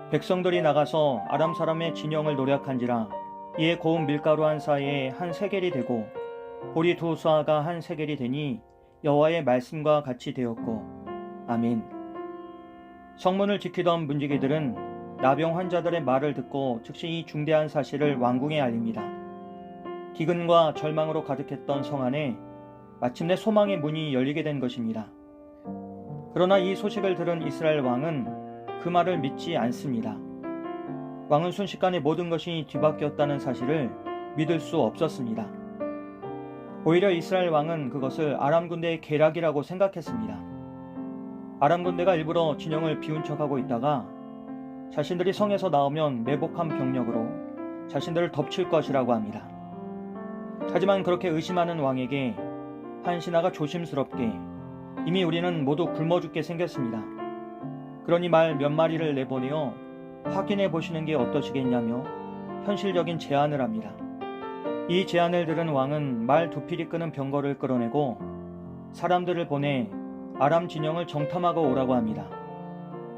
백성들이 나가서 아람 사람의 진영을 노략한지라. 이에 고운 밀가루 한 사에 한 세겔이 되고 보리 두 수아가 한 세겔이 되니 여호와의 말씀과 같이 되었고. 아멘. 성문을 지키던 문지기들은 나병 환자들의 말을 듣고 즉시 이 중대한 사실을 왕궁에 알립니다. 기근과 절망으로 가득했던 성 안에 마침내 소망의 문이 열리게 된 것입니다. 그러나 이 소식을 들은 이스라엘 왕은 그 말을 믿지 않습니다. 왕은 순식간에 모든 것이 뒤바뀌었다는 사실을 믿을 수 없었습니다. 오히려 이스라엘 왕은 그것을 아람 군대의 계략이라고 생각했습니다. 아람 군대가 일부러 진영을 비운 척하고 있다가 자신들이 성에서 나오면 매복한 병력으로 자신들을 덮칠 것이라고 합니다. 하지만 그렇게 의심하는 왕에게 한 신하가 조심스럽게 이미 우리는 모두 굶어 죽게 생겼습니다. 그러니 말 몇 마리를 내보내어 확인해 보시는 게 어떠시겠냐며 현실적인 제안을 합니다. 이 제안을 들은 왕은 말 두 필이 끄는 병거를 끌어내고 사람들을 보내 아람 진영을 정탐하고 오라고 합니다.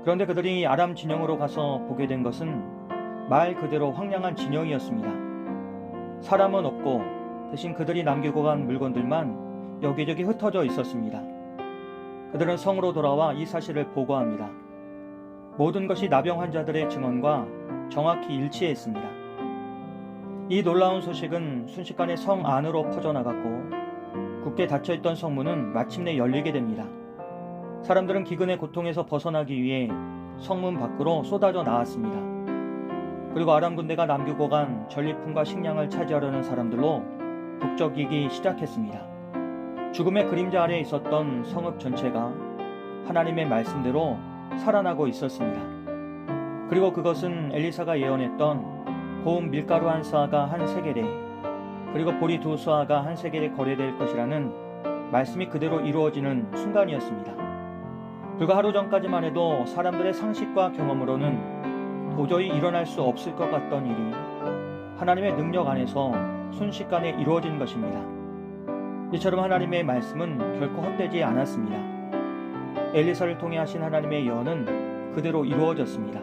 그런데 그들이 아람 진영으로 가서 보게 된 것은 말 그대로 황량한 진영이었습니다. 사람은 없고 대신 그들이 남기고 간 물건들만 여기저기 흩어져 있었습니다. 그들은 성으로 돌아와 이 사실을 보고합니다. 모든 것이 나병 환자들의 증언과 정확히 일치했습니다. 이 놀라운 소식은 순식간에 성 안으로 퍼져나갔고 굳게 닫혀있던 성문은 마침내 열리게 됩니다. 사람들은 기근의 고통에서 벗어나기 위해 성문 밖으로 쏟아져 나왔습니다. 그리고 아람 군대가 남기고 간 전리품과 식량을 차지하려는 사람들로 북적이기 시작했습니다. 죽음의 그림자 아래에 있었던 성읍 전체가 하나님의 말씀대로 살아나고 있었습니다. 그리고 그것은 엘리사가 예언했던 고운 밀가루 한 수아가 한 세겔에 그리고 보리 두 수아가 한 세겔에 거래될 것이라는 말씀이 그대로 이루어지는 순간이었습니다. 불과 하루 전까지만 해도 사람들의 상식과 경험으로는 도저히 일어날 수 없을 것 같던 일이 하나님의 능력 안에서 순식간에 이루어진 것입니다. 이처럼 하나님의 말씀은 결코 헛되지 않았습니다. 엘리사를 통해 하신 하나님의 예언은 그대로 이루어졌습니다.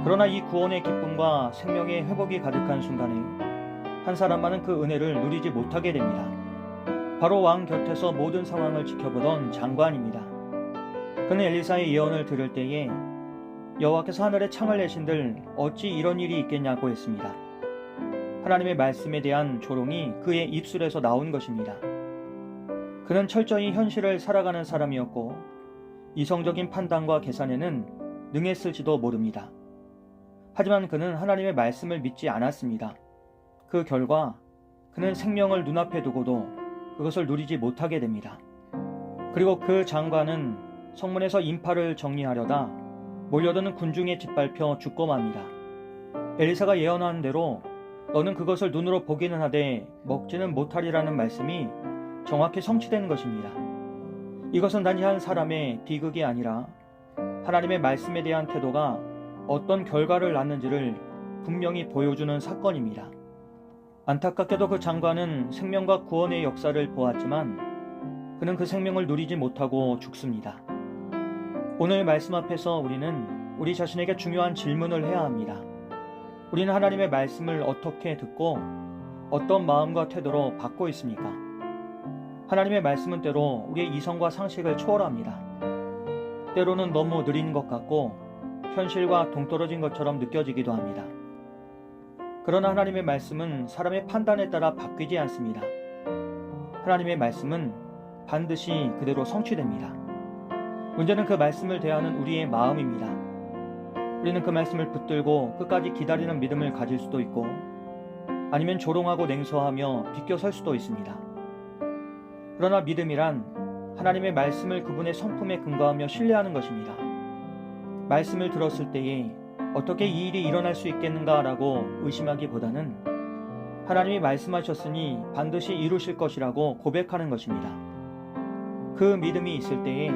그러나 이 구원의 기쁨과 생명의 회복이 가득한 순간에 한 사람만은 그 은혜를 누리지 못하게 됩니다. 바로 왕 곁에서 모든 상황을 지켜보던 장관입니다. 그는 엘리사의 예언을 들을 때에 여호와께서 하늘에 창을 내신들 어찌 이런 일이 있겠냐고 했습니다. 하나님의 말씀에 대한 조롱이 그의 입술에서 나온 것입니다. 그는 철저히 현실을 살아가는 사람이었고 이성적인 판단과 계산에는 능했을지도 모릅니다. 하지만 그는 하나님의 말씀을 믿지 않았습니다. 그 결과 그는 생명을 눈앞에 두고도 그것을 누리지 못하게 됩니다. 그리고 그 장관은 성문에서 인파를 정리하려다 몰려드는 군중에 짓밟혀 죽고 맙니다. 엘리사가 예언한 대로 너는 그것을 눈으로 보기는 하되 먹지는 못하리라는 말씀이 정확히 성취된 것입니다. 이것은 단지 한 사람의 비극이 아니라 하나님의 말씀에 대한 태도가 어떤 결과를 낳는지를 분명히 보여주는 사건입니다. 안타깝게도 그 장관은 생명과 구원의 역사를 보았지만 그는 그 생명을 누리지 못하고 죽습니다. 오늘 말씀 앞에서 우리는 우리 자신에게 중요한 질문을 해야 합니다. 우리는 하나님의 말씀을 어떻게 듣고 어떤 마음과 태도로 받고 있습니까? 하나님의 말씀은 때로 우리의 이성과 상식을 초월합니다. 때로는 너무 느린 것 같고 현실과 동떨어진 것처럼 느껴지기도 합니다. 그러나 하나님의 말씀은 사람의 판단에 따라 바뀌지 않습니다. 하나님의 말씀은 반드시 그대로 성취됩니다. 문제는 그 말씀을 대하는 우리의 마음입니다. 우리는 그 말씀을 붙들고 끝까지 기다리는 믿음을 가질 수도 있고 아니면 조롱하고 냉소하며 비껴설 수도 있습니다. 그러나 믿음이란 하나님의 말씀을 그분의 성품에 근거하며 신뢰하는 것입니다. 말씀을 들었을 때에 어떻게 이 일이 일어날 수 있겠는가라고 의심하기보다는 하나님이 말씀하셨으니 반드시 이루실 것이라고 고백하는 것입니다. 그 믿음이 있을 때에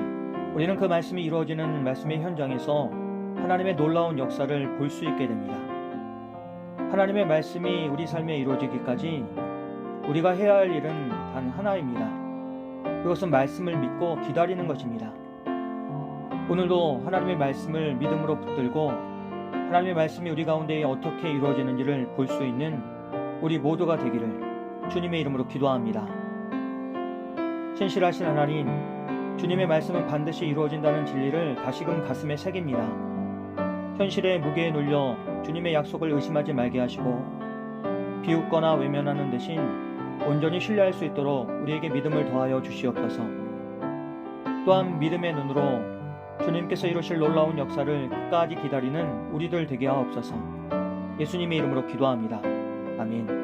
우리는 그 말씀이 이루어지는 말씀의 현장에서 하나님의 놀라운 역사를 볼 수 있게 됩니다. 하나님의 말씀이 우리 삶에 이루어지기까지 우리가 해야 할 일은 단 하나입니다. 그것은 말씀을 믿고 기다리는 것입니다. 오늘도 하나님의 말씀을 믿음으로 붙들고 하나님의 말씀이 우리 가운데 어떻게 이루어지는지를 볼 수 있는 우리 모두가 되기를 주님의 이름으로 기도합니다. 신실하신 하나님, 주님의 말씀은 반드시 이루어진다는 진리를 다시금 가슴에 새깁니다. 현실의 무게에 눌려 주님의 약속을 의심하지 말게 하시고 비웃거나 외면하는 대신 온전히 신뢰할 수 있도록 우리에게 믿음을 더하여 주시옵소서. 또한 믿음의 눈으로 주님께서 이루실 놀라운 역사를 끝까지 기다리는 우리들 되게 하옵소서. 예수님의 이름으로 기도합니다. 아멘.